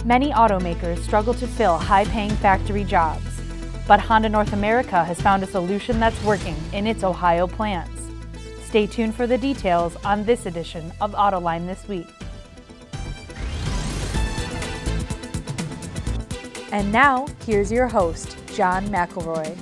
Many automakers struggle to fill high-paying factory jobs, but Honda North America has found a solution that's working in its Ohio plants. Stay tuned for the details on this edition of Autoline This Week. And now, here's your host, John McElroy.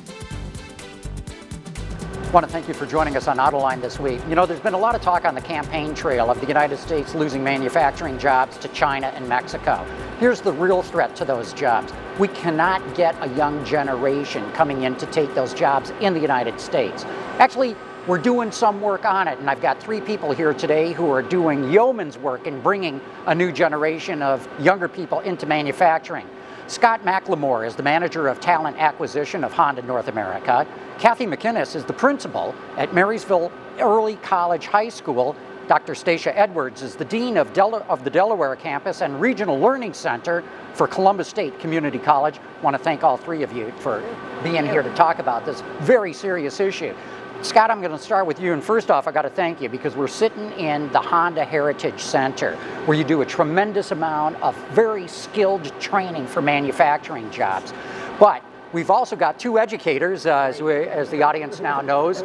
I want to thank you for joining us on Autoline this week. You know, there's been a lot of talk on the campaign trail of the United States losing manufacturing jobs to China and Mexico. Here's the real threat to those jobs. We cannot get a young generation coming in to take those jobs in the United States. Actually, we're doing some work on it, and I've got three people here today who are doing yeoman's work in bringing a new generation of younger people into manufacturing. Scott McLemore is the Manager of Talent Acquisition of Honda North America. Kathy McInnes is the Principal at Marysville Early College High School. Dr. Stacia Edwards is the Dean of the Delaware Campus and Regional Learning Center for Columbus State Community College. I want to thank all three of you for being here to talk about this very serious issue. Scott, I'm going to start with you, and first off, I got to thank you because we're sitting in the Honda Heritage Center where you do a tremendous amount of very skilled training for manufacturing jobs. But we've also got two educators, as the audience now knows.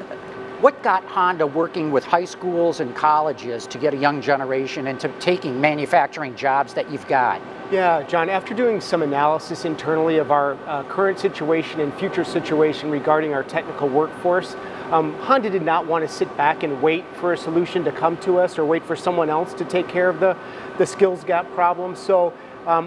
What got Honda working with high schools and colleges to get a young generation into taking manufacturing jobs that you've got? Yeah, John, after doing some analysis internally of our current situation and future situation regarding our technical workforce, Honda did not want to sit back and wait for a solution to come to us or wait for someone else to take care of the skills gap problem. So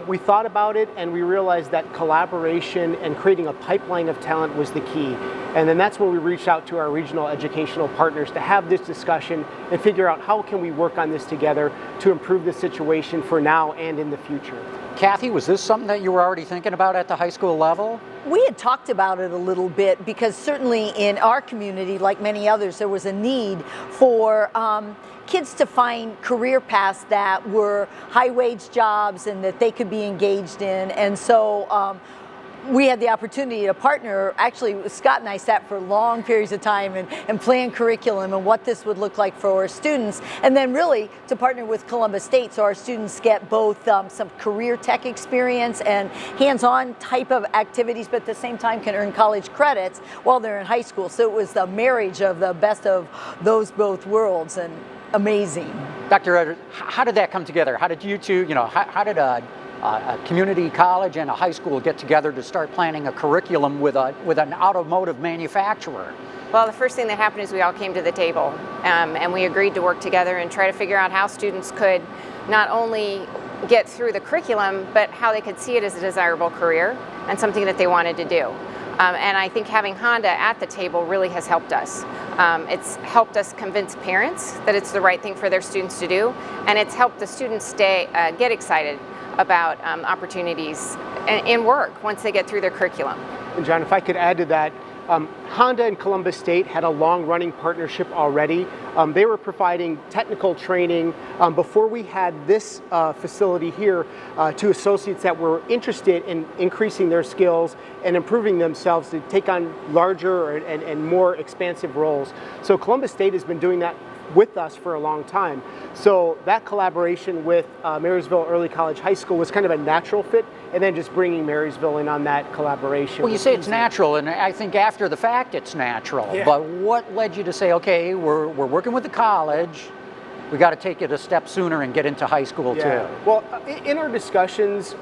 we thought about it and we realized that collaboration and creating a pipeline of talent was the key. And then that's when we reached out to our regional educational partners to have this discussion and figure out how can we work on this together to improve the situation for now and in the future. Kathy, was this something that you were already thinking about at the high school level? We had talked about it a little bit because certainly in our community, like many others, there was a need for kids to find career paths that were high-wage jobs and that they could be engaged in. And so we had the opportunity to partner. Actually, Scott and I sat for long periods of time and plan curriculum and what this would look like for our students, and then really to partner with Columbus State so our students get both some career tech experience and hands-on type of activities, but at the same time can earn college credits while they're in high school. So it was the marriage of the best of those both worlds, and amazing. Dr. Edwards, how did that come together? How did you two, how did a community college and a high school get together to start planning a curriculum with an automotive manufacturer? Well, the first thing that happened is we all came to the table and we agreed to work together and try to figure out how students could not only get through the curriculum, but how they could see it as a desirable career and something that they wanted to do. And I think having Honda at the table really has helped us. It's helped us convince parents that it's the right thing for their students to do, and it's helped the students get excited about opportunities in work once they get through their curriculum. And John, if I could add to that, Honda and Columbus State had a long-running partnership already. They were providing technical training before we had this facility here to associates that were interested in increasing their skills and improving themselves to take on larger and more expansive roles. So Columbus State has been doing that with us for a long time. So that collaboration with Marysville Early College High School was kind of a natural fit, and then just bringing Marysville in on that collaboration. Well, you say it's natural, and I think after the fact it's natural. Yeah. But what led you to say, okay, we're working with the college, we got to take it a step sooner and get into high school too? Well, in our discussions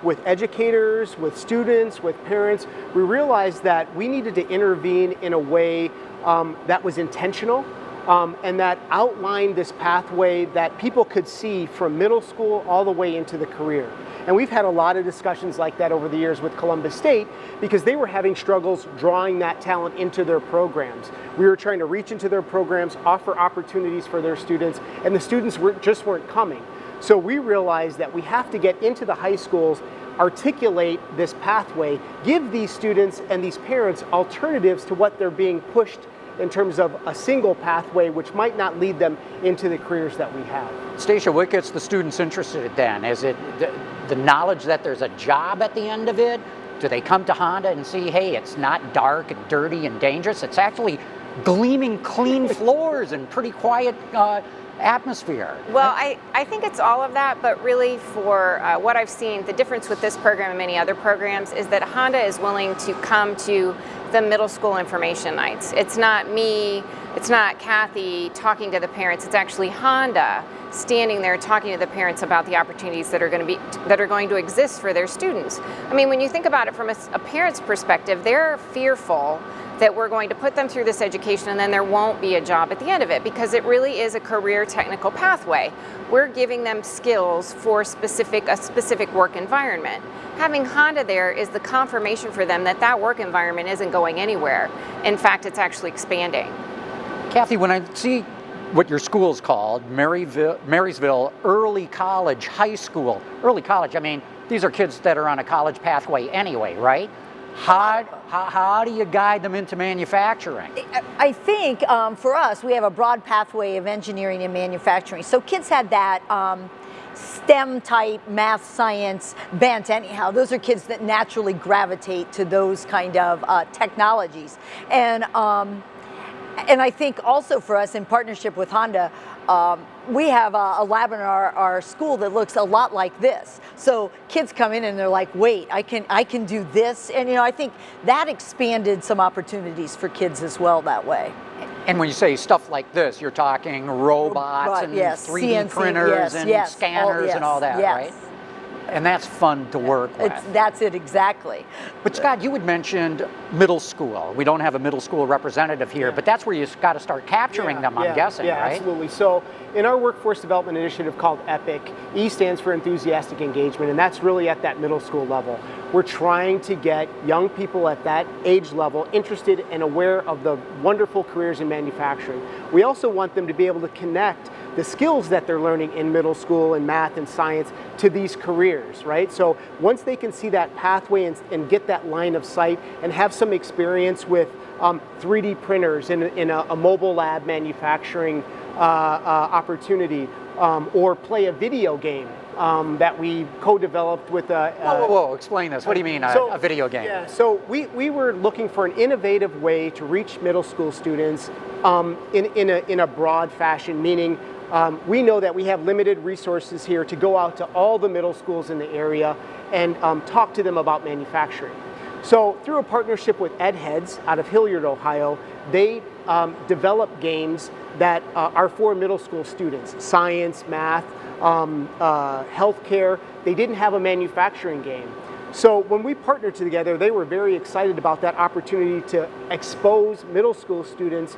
with educators, with students, with parents, we realized that we needed to intervene in a way that was intentional. And that outlined this pathway that people could see from middle school all the way into the career. And we've had a lot of discussions like that over the years with Columbus State because they were having struggles drawing that talent into their programs. We were trying to reach into their programs, offer opportunities for their students, and the students just weren't coming. So we realized that we have to get into the high schools, articulate this pathway, give these students and these parents alternatives to what they're being pushed in terms of a single pathway which might not lead them into the careers that we have. Stacia, what gets the students interested then? Is it the knowledge that there's a job at the end of it? Do they come to Honda and see, hey, it's not dark and dirty and dangerous, it's actually gleaming clean floors and pretty quiet atmosphere. Well, I think it's all of that, but really for what I've seen, the difference with this program and many other programs is that Honda is willing to come to the middle school information nights. It's not me, it's not Kathy talking to the parents, it's actually Honda standing there talking to the parents about the opportunities that are going to exist for their students. I mean, when you think about it from a parent's perspective, they're fearful that we're going to put them through this education and then there won't be a job at the end of it, because it really is a career technical pathway. We're giving them skills for a specific work environment. Having Honda there is the confirmation for them that that work environment isn't going anywhere. In fact, it's actually expanding. Kathy, when I see what your school's called, Marysville Early College High School, early college, I mean, these are kids that are on a college pathway anyway, right? How do you guide them into manufacturing? I think for us, we have a broad pathway of engineering and manufacturing. So kids had that STEM type math, science bent anyhow. Those are kids that naturally gravitate to those kind of technologies. And I think also for us, in partnership with Honda, we have a lab in our school that looks a lot like this. So kids come in and they're like, wait, I can do this. And I think that expanded some opportunities for kids as well that way. And when you say stuff like this, you're talking robots and yes, 3D CNC, printers yes, and scanners and all that, yes. right? And that's fun to work with. That's it, exactly. But Scott, you had mentioned middle school. We don't have a middle school representative here, but that's where you've got to start capturing them, I'm guessing, yeah, right? Absolutely. So in our workforce development initiative called EPIC, E stands for enthusiastic engagement, and that's really at that middle school level. We're trying to get young people at that age level interested and aware of the wonderful careers in manufacturing. We also want them to be able to connect the skills that they're learning in middle school in math and science to these careers, right? So once they can see that pathway and get that line of sight and have some experience with 3D printers in a mobile lab manufacturing opportunity, or play a video game that we co-developed with Whoa, explain this. What do you mean, a video game? Yeah, so we were looking for an innovative way to reach middle school students in a broad fashion, meaning we know that we have limited resources here to go out to all the middle schools in the area and talk to them about manufacturing. So through a partnership with EdHeads out of Hilliard, Ohio, they develop games that are for middle school students, science, math, healthcare. They didn't have a manufacturing game. So when we partnered together, they were very excited about that opportunity to expose middle school students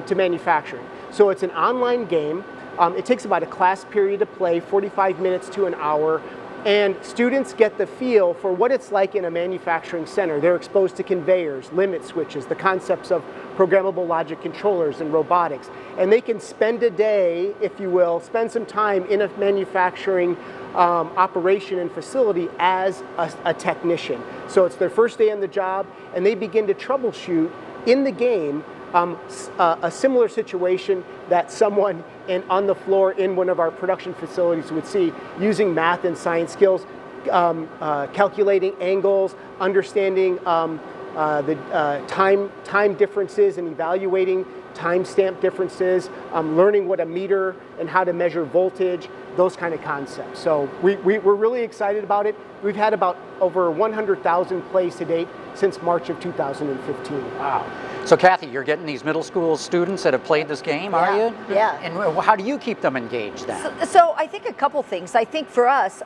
to manufacturing. So it's an online game. It takes about a class period to play, 45 minutes to an hour, and students get the feel for what it's like in a manufacturing center. They're exposed to conveyors, limit switches, the concepts of programmable logic controllers and robotics, and they can spend a day, if you will, spend some time in a manufacturing operation and facility as a technician. So it's their first day on the job, and they begin to troubleshoot in the game a similar situation that someone on the floor in one of our production facilities would see, using math and science skills, calculating angles, understanding the time differences and evaluating timestamp differences, learning what a meter and how to measure voltage, those kind of concepts. So we're really excited about it. We've had about over 100,000 plays to date since March of 2015. Wow. So Kathy, you're getting these middle school students that have played this game, are you? Yeah. And how do you keep them engaged then? So I think a couple things. I think for us,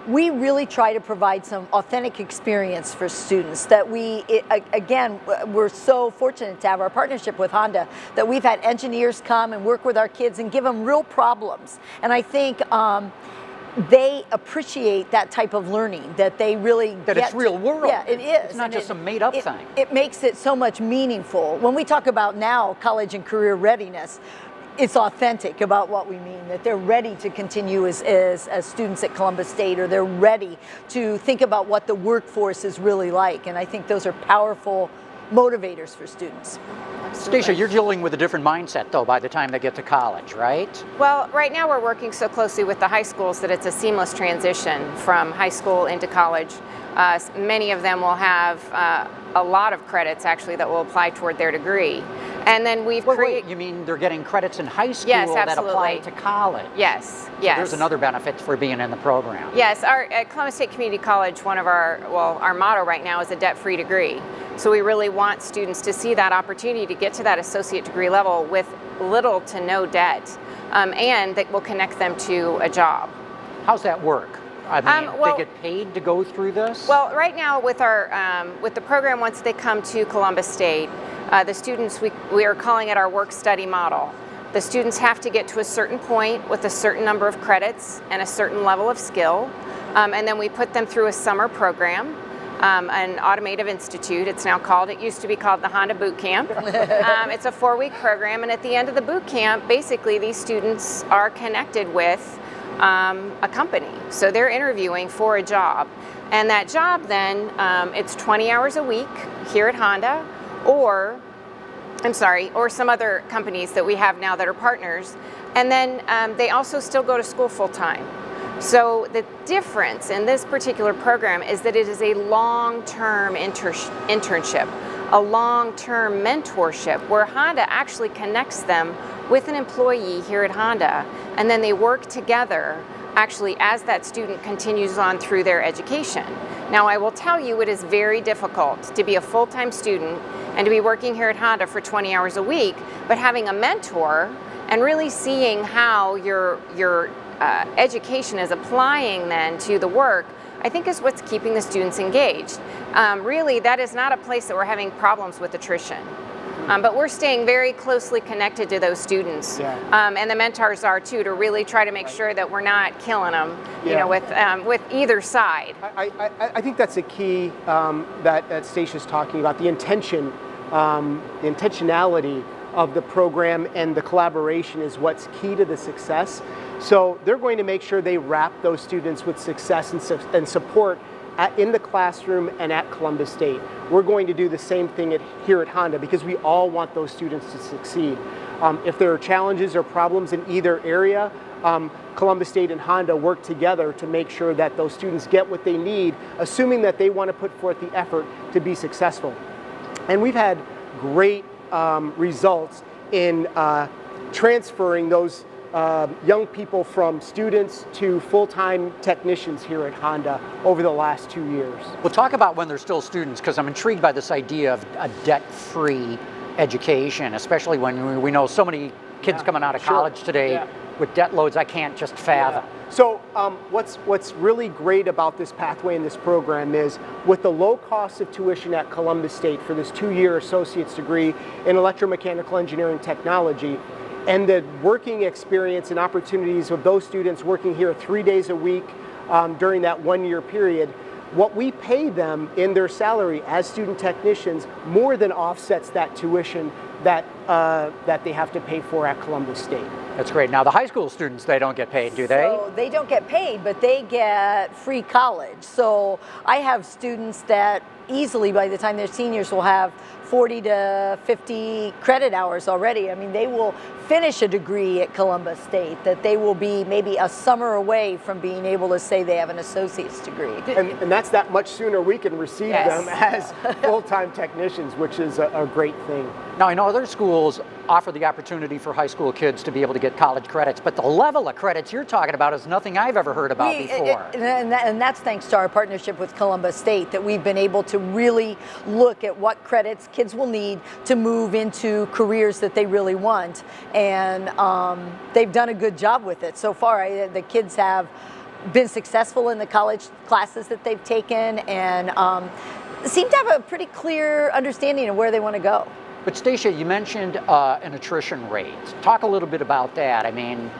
we really try to provide some authentic experience for students that again, we're so fortunate to have our partnership with Honda that we've had engineers come and work with our kids and give them real problems. And I think they appreciate that type of learning, that they really that it's real world. Yeah, it is. It's not just a made-up thing. It makes it so much meaningful. When we talk about now college and career readiness, it's authentic about what we mean, that they're ready to continue as students at Columbus State, or they're ready to think about what the workforce is really like. And I think those are powerful motivators for students. Stacia, you're dealing with a different mindset, though, by the time they get to college, right? Well, right now we're working so closely with the high schools that it's a seamless transition from high school into college. Many of them will have a lot of credits, actually, that will apply toward their degree. And then we've created... You mean they're getting credits in high school Yes, that absolutely. apply to college? Yes, So yes. there's another benefit for being in the program. Yes, at Columbus State Community College, our motto right now is a debt-free degree. So we really want students to see that opportunity to get to that associate degree level with little to no debt, and that will connect them to a job. How's that work? I mean, they get paid to go through this? Well, right now with with the program, once they come to Columbus State, the students, we are calling it our work-study model. The students have to get to a certain point with a certain number of credits and a certain level of skill, and then we put them through a summer program, an Automotive Institute, it's now called. It used to be called the Honda Boot Camp. It's a 4-week program, and at the end of the boot camp, basically these students are connected with a company. So they're interviewing for a job. And that job then, it's 20 hours a week here at Honda, or some other companies that we have now that are partners. And then they also still go to school full-time. So the difference in this particular program is that it is a long-term internship, a long-term mentorship where Honda actually connects them with an employee here at Honda, and then they work together actually as that student continues on through their education. Now, I will tell you, it is very difficult to be a full-time student and to be working here at Honda for 20 hours a week, but having a mentor and really seeing how your education is applying then to the work, I think is what's keeping the students engaged. Really, that is not a place that we're having problems with attrition. But we're staying very closely connected to those students, and the mentors are too, to really try to make sure that we're not killing them, you know, with either side. I think that's a key that Stacia's talking about, the intentionality of the program and the collaboration is what's key to the success. So they're going to make sure they wrap those students with success and support in the classroom and at Columbus State. We're going to do the same thing here at Honda because we all want those students to succeed. If there are challenges or problems in either area, Columbus State and Honda work together to make sure that those students get what they need, assuming that they want to put forth the effort to be successful. And we've had great results in transferring those young people from students to full-time technicians here at Honda over the last 2 years. We'll talk about when they're still students, because I'm intrigued by this idea of a debt-free education, especially when we know so many kids coming out of college today with debt loads I can't just fathom. So what's really great about this pathway in this program is with the low cost of tuition at Columbus State for this 2-year associate's degree in electromechanical engineering technology, and the working experience and opportunities of those students working here 3 days a week during that 1-year period, what we pay them in their salary as student technicians more than offsets that tuition that they have to pay for at Columbus State. That's great. Now the high school students, they don't get paid, do they? So they don't get paid, but they get free college. So I have students that easily by the time they're seniors will have 40 to 50 credit hours already. I mean, they will finish a degree at Columbus State, that they will be maybe a summer away from being able to say they have an associate's degree. And that's that much sooner we can receive them as full-time technicians, which is a great thing. Now, I know other schools offer the opportunity for high school kids to be able to get college credits, but the level of credits you're talking about is nothing I've ever heard about before. And that's thanks to our partnership with Columbus State, that we've been able to really look at what credits kids will need to move into careers that they really want. And they've done a good job with it. So far, the kids have been successful in the college classes that they've taken and seem to have a pretty clear understanding of where they want to go. But Stacia, you mentioned an attrition rate. Talk a little bit about that. I mean,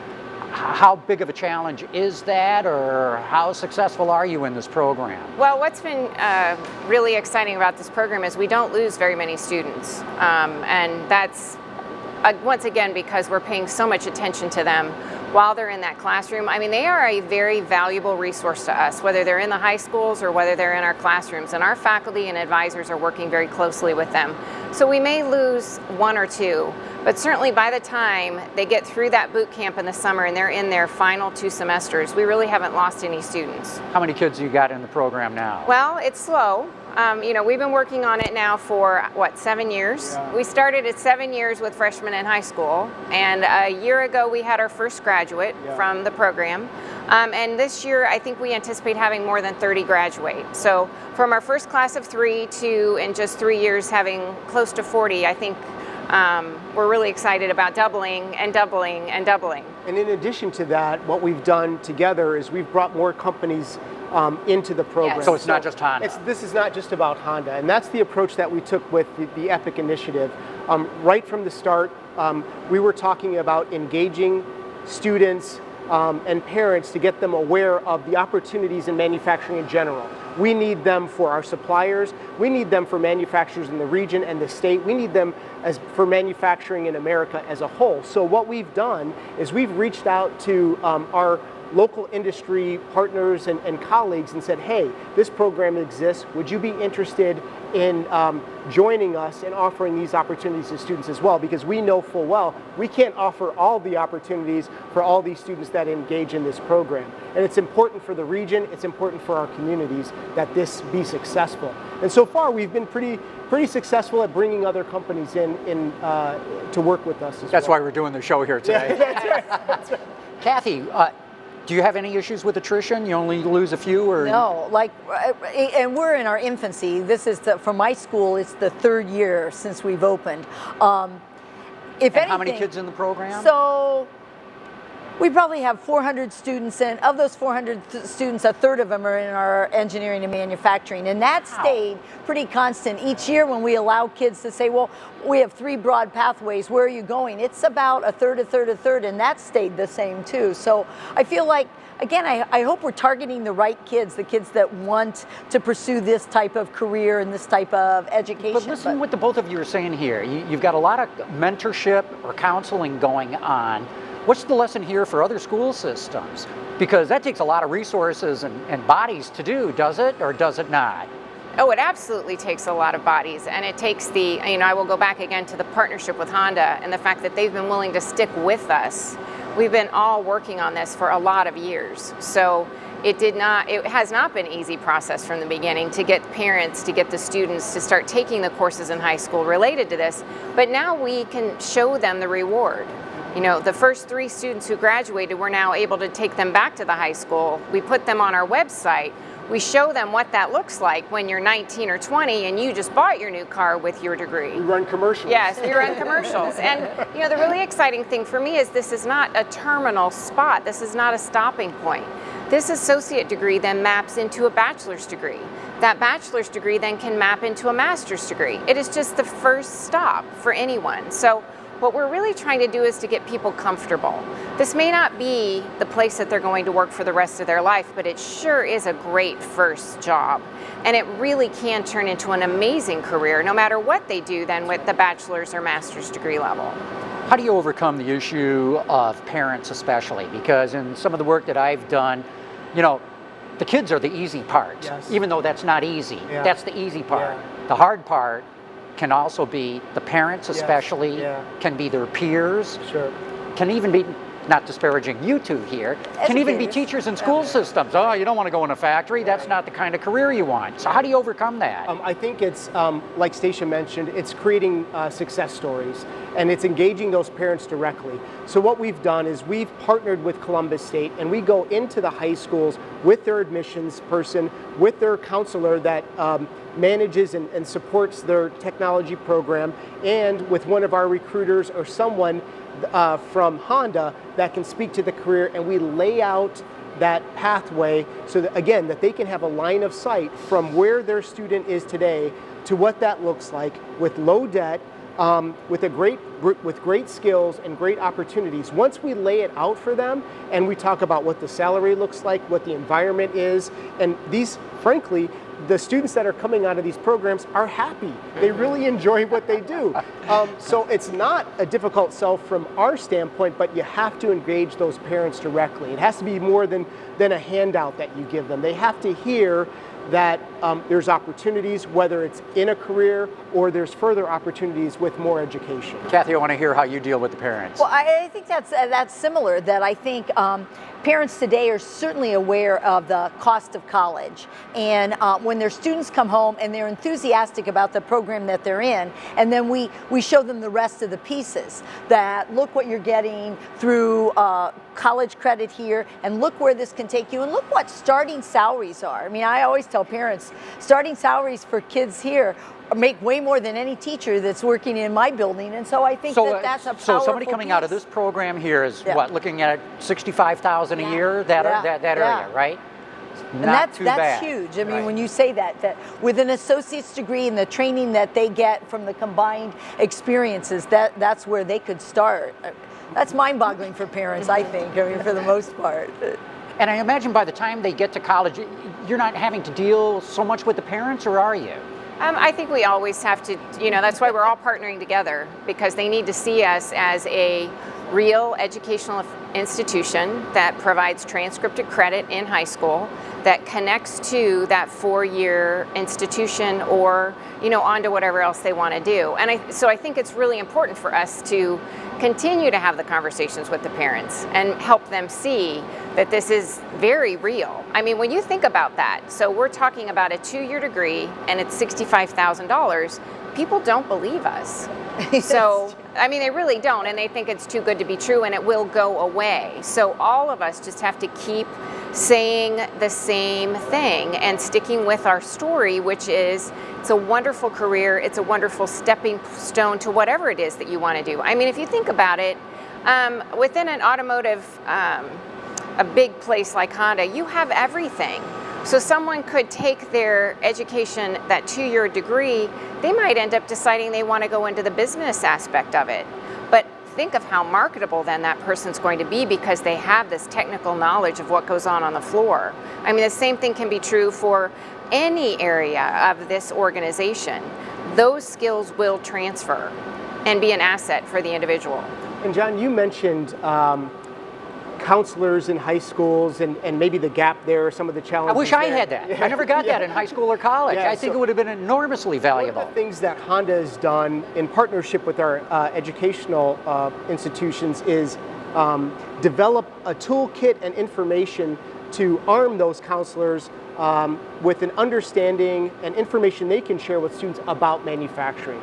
how big of a challenge is that, or how successful are you in this program? Well, what's been really exciting about this program is we don't lose very many students. And that's, once again, because we're paying so much attention to them while they're in that classroom. I mean, they are a very valuable resource to us, whether they're in the high schools or whether they're in our classrooms. And our faculty and advisors are working very closely with them. So we may lose 1 or 2, but certainly by the time they get through that boot camp in the summer and they're in their final 2 semesters, we really haven't lost any students. How many kids you got in the program now? Well, it's slow. You know, we've been working on it now for, what, 7 years? Yeah. We started at 7 years with freshmen in high school, and a year ago we had our first graduate from the program. And this year I think we anticipate having more than 30 graduate. So from our first class of 3 to, in just 3 years, having close to 40, I think we're really excited about doubling and doubling and doubling. And in addition to that, what we've done together is we've brought more companies into the program. Yes. So it's not just Honda. This is not just about Honda, and that's the approach that we took with the EPIC initiative. Right from the start, we were talking about engaging students and parents to get them aware of the opportunities in manufacturing in general. We need them for our suppliers. We need them for manufacturers in the region and the state. We need them for manufacturing in America as a whole. So what we've done is we've reached out to our local industry partners and colleagues and said, hey, this program exists. Would you be interested in joining us and offering these opportunities to students as well? Because we know full well we can't offer all the opportunities for all these students that engage in this program. And it's important for the region, it's important for our communities that this be successful. And so far we've been pretty successful at bringing other companies in to work with us as well. That's why we're doing the show here today. That's right. That's right. Kathy, do you have any issues with attrition? You only lose a few, or No, like, and we're in our infancy. This is for my school, it's the 3rd year since we've opened. If and how many kids in the program? So we probably have 400 students, and of those 400 students, a third of them are in our engineering and manufacturing, and that stayed pretty constant each year. When we allow kids to say, well, we have 3 broad pathways, where are you going? It's about a third, a third, a third, and that stayed the same too. So I feel like, again, I hope we're targeting the right kids, the kids that want to pursue this type of career and this type of education. But listen, what the both of you are saying here, you've got a lot of mentorship or counseling going on. What's the lesson here for other school systems? Because that takes a lot of resources and bodies to do, does it, or does it not? Oh, it absolutely takes a lot of bodies, and it takes the, you know, I will go back again to the partnership with Honda and the fact that they've been willing to stick with us. We've been all working on this for a lot of years. So it has not been an easy process from the beginning to get parents, to get the students to start taking the courses in high school related to this, but now we can show them the reward. You know, the first 3 students who graduated, we're now able to take them back to the high school. We put them on our website. We show them what that looks like when you're 19 or 20 and you just bought your new car with your degree. We run commercials. Yes, we run commercials. And you know, the really exciting thing for me is this is not a terminal spot. This is not a stopping point. This associate degree then maps into a bachelor's degree. That bachelor's degree then can map into a master's degree. It is just the first stop for anyone. So what we're really trying to do is to get people comfortable. This may not be the place that they're going to work for the rest of their life, but it sure is a great first job. And it really can turn into an amazing career, no matter what they do then with the bachelor's or master's degree level. How do you overcome the issue of parents especially? Because in some of the work that I've done, you know, the kids are the easy part, Yes. even though that's not easy. Yeah. That's the easy part. Yeah. The hard part can also be the parents especially, Yeah. can be their peers, Sure. can even be, not disparaging you two here, can even be Educators. teachers in school systems. Oh, you don't want to go in a factory, that's not the kind of career you want. So how do you overcome that? I think it's, like Stacia mentioned, it's creating success stories, and it's engaging those parents directly. So what we've done is we've partnered with Columbus State, and we go into the high schools with their admissions person, with their counselor that manages and supports their technology program, and with one of our recruiters or someone from Honda that can speak to the career, and we lay out that pathway so that, again, that they can have a line of sight from where their student is today to what that looks like with low debt, with great skills and great opportunities. Once we lay it out for them and we talk about what the salary looks like, what the environment is, and these, frankly, the students that are coming out of these programs are happy. They really enjoy what they do. So it's not a difficult sell from our standpoint, but you have to engage those parents directly. It has to be more than a handout that you give them. They have to hear that there's opportunities, whether it's in a career or there's further opportunities with more education. Kathy, I want to hear how you deal with the parents. Well, I think that's similar, that I think parents today are certainly aware of the cost of college. And when their students come home and they're enthusiastic about the program that they're in, and then we show them the rest of the pieces, that look what you're getting through college credit here, and look where this can take you, and look what starting salaries are. I mean, I always tell parents, starting salaries for kids here make way more than any teacher that's working in my building, and so I think that's a powerful So somebody coming out of this program here is what, looking at $65,000 a year, that area, right? And that's huge. I mean, when you say that with an associate's degree and the training that they get from the combined experiences, that's where they could start. That's mind-boggling for parents, I think, I mean, for the most part. And I imagine by the time they get to college, you're not having to deal so much with the parents, or are you? I think we always have to, that's why we're all partnering together, because they need to see us as a real educational institution that provides transcripted credit in high school, that connects to that 4-year institution, or on to whatever else they want to do. And so I think it's really important for us to continue to have the conversations with the parents and help them see that this is very real. I mean, when you think about that, so we're talking about a 2-year degree and it's $65,000, people don't believe us. So, I mean, they really don't, and they think it's too good to be true and it will go away. So all of us just have to keep saying the same thing and sticking with our story, which is it's a wonderful career, it's a wonderful stepping stone to whatever it is that you want to do. I mean, if you think about it, within an automotive, a big place like Honda, you have everything. So someone could take their education, that 2-year degree, they might end up deciding they want to go into the business aspect of it. But think of how marketable then that person's going to be, because they have this technical knowledge of what goes on the floor. I mean, the same thing can be true for any area of this organization. Those skills will transfer and be an asset for the individual. And John, you mentioned counselors in high schools and maybe the gap there, some of the challenges. I wish I had that. I never got that in high school or college. I think it would have been enormously valuable. One of the things that Honda has done in partnership with our educational institutions is develop a toolkit and information to arm those counselors with an understanding and information they can share with students about manufacturing.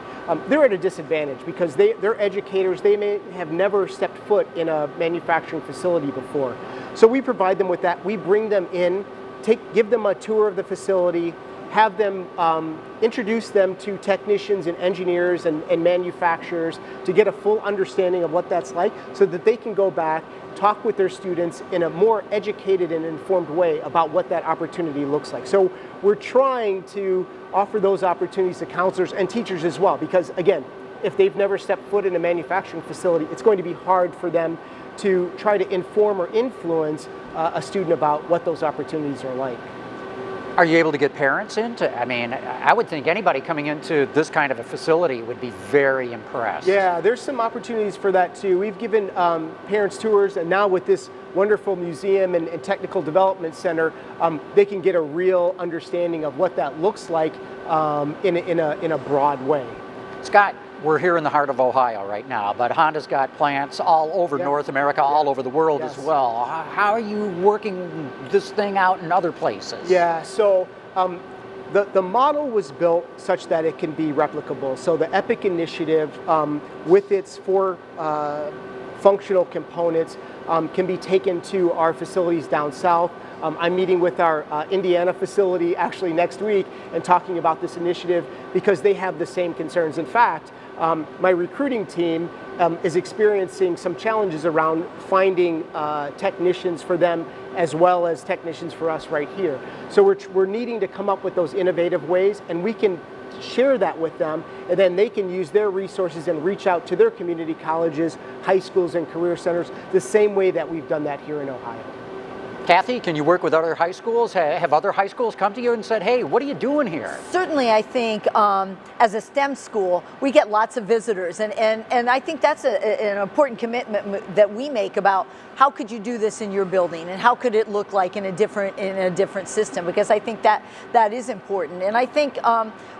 They're at a disadvantage because they're educators. They may have never stepped foot in a manufacturing facility before. So we provide them with that. We bring them in, give them a tour of the facility, have them introduce them to technicians and engineers and manufacturers to get a full understanding of what that's like, so that they can go back, talk with their students in a more educated and informed way about what that opportunity looks like. So we're trying to offer those opportunities to counselors and teachers as well, because again, if they've never stepped foot in a manufacturing facility, it's going to be hard for them to try to inform or influence a student about what those opportunities are like. Are you able to get parents into? I mean, I would think anybody coming into this kind of a facility would be very impressed. Yeah, there's some opportunities for that too. We've given parents tours, and now with this wonderful museum and technical development center, they can get a real understanding of what that looks like in a broad way. Scott, we're here in the heart of Ohio right now, but Honda's got plants all over North America, all over the world as well. How are you working this thing out in other places? Yeah, so the model was built such that it can be replicable. So the EPIC initiative, with its 4 functional components, can be taken to our facilities down south. I'm meeting with our Indiana facility actually next week and talking about this initiative because they have the same concerns. In fact, my recruiting team is experiencing some challenges around finding technicians for them as well as technicians for us right here. So we're needing to come up with those innovative ways, and we can share that with them, and then they can use their resources and reach out to their community colleges, high schools, and career centers the same way that we've done that here in Ohio. Kathy, can you work with other high schools? Have other high schools come to you and said, hey, what are you doing here? Certainly, I think as a STEM school, we get lots of visitors, and I think that's an important commitment that we make about how could you do this in your building, and how could it look like in a different system, because I think that is important. And I think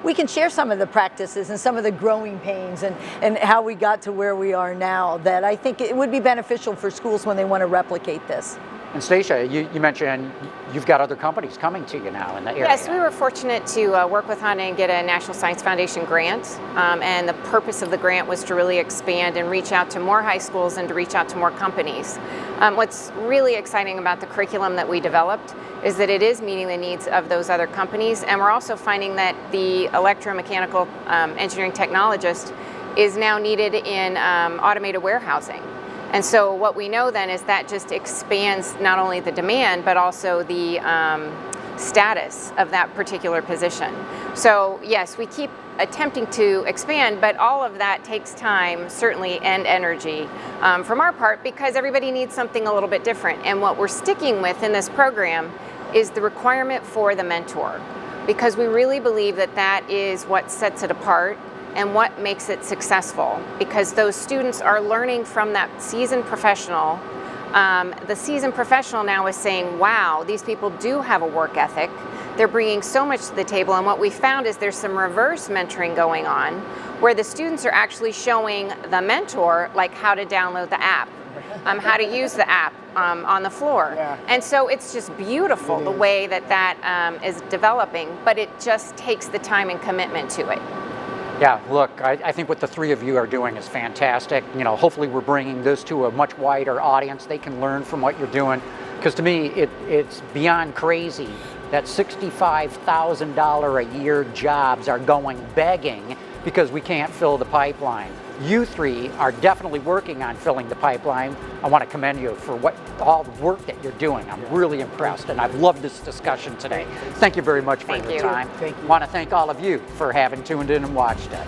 we can share some of the practices and some of the growing pains and how we got to where we are now, that I think it would be beneficial for schools when they want to replicate this. And Stacia, you mentioned you've got other companies coming to you now in the area. Yes, we were fortunate to work with Honda and get a National Science Foundation grant. And the purpose of the grant was to really expand and reach out to more high schools and to reach out to more companies. What's really exciting about the curriculum that we developed is that it is meeting the needs of those other companies. And we're also finding that the electromechanical engineering technologist is now needed in automated warehousing. And so what we know then is that just expands not only the demand, but also the status of that particular position. So yes, we keep attempting to expand, but all of that takes time, certainly, and energy from our part, because everybody needs something a little bit different. And what we're sticking with in this program is the requirement for the mentor, because we really believe that that is what sets it apart and what makes it successful, because those students are learning from that seasoned professional. The seasoned professional now is saying, wow, these people do have a work ethic. They're bringing so much to the table, and what we found is there's some reverse mentoring going on where the students are actually showing the mentor like how to download the app, how to use the app on the floor. Yeah. And so it's just beautiful the way that that is developing, but it just takes the time and commitment to it. Yeah, look, I think what the three of you are doing is fantastic. You know, hopefully we're bringing this to a much wider audience. They can learn from what you're doing. Because to me, it's beyond crazy that $65,000 a year jobs are going begging because we can't fill the pipeline. You three are definitely working on filling the pipeline. I want to commend you for all the work that you're doing. I'm really impressed, and I've loved this discussion today. Thank you very much for your time. Thank you. I want to thank all of you for having tuned in and watched it.